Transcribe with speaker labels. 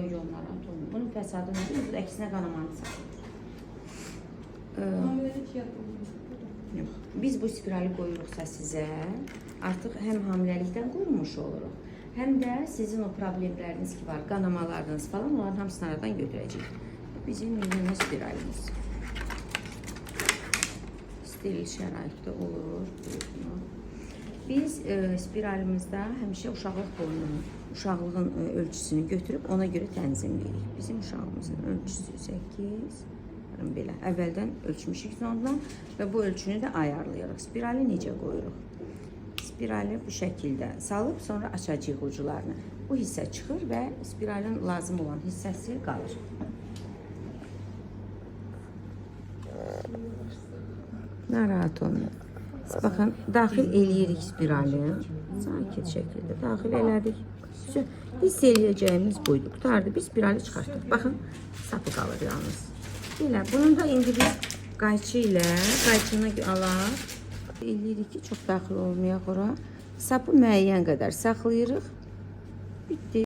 Speaker 1: Yox, narahat olmayın. Bunun fəsadı nədir? Bu da əksinə qanamanı saxlayır. Yox. Biz bu spirali qoyuruqsa sizə, artıq həm hamiləlikdən qorunmuş oluruq, həm də sizin o problemləriniz ki var, qanamalarınız falan, onların hamısını aradan götürəcək. Bizim yeni spiralimiz. Steril şəraitdə olur. Biz spiralimizdə həmişə uşaqlıq boyunun, uşaqlığın ölçüsünü götürüb ona görə tənzimləyirik. Bizim uşağımızın ölçüsü 8, belə əvvəldən ölçmüşük ondan və bu ölçünü də ayarlayırıq. Spirali necə qoyuruq? Spirali bu şəkildə salıb sonra açacağıq ucularını. Bu hissə çıxır və spiralin lazım olan hissəsi qalır. Narahat olmayın. Baxın, daxil eləyirik spirali. Sakit şəkildə daxil elədik. Hiss eləyəcəyimiz buydu. Qutardı, biz spirali çıxartdıq. Baxın, sapı qalır yalnız. Belə, bunun da indi biz qayçı ilə, qayçını alaq. Eləyirik ki, çox daxil olmayaq ora. Sapı müəyyən qədər saxlayırıq. Bitdi.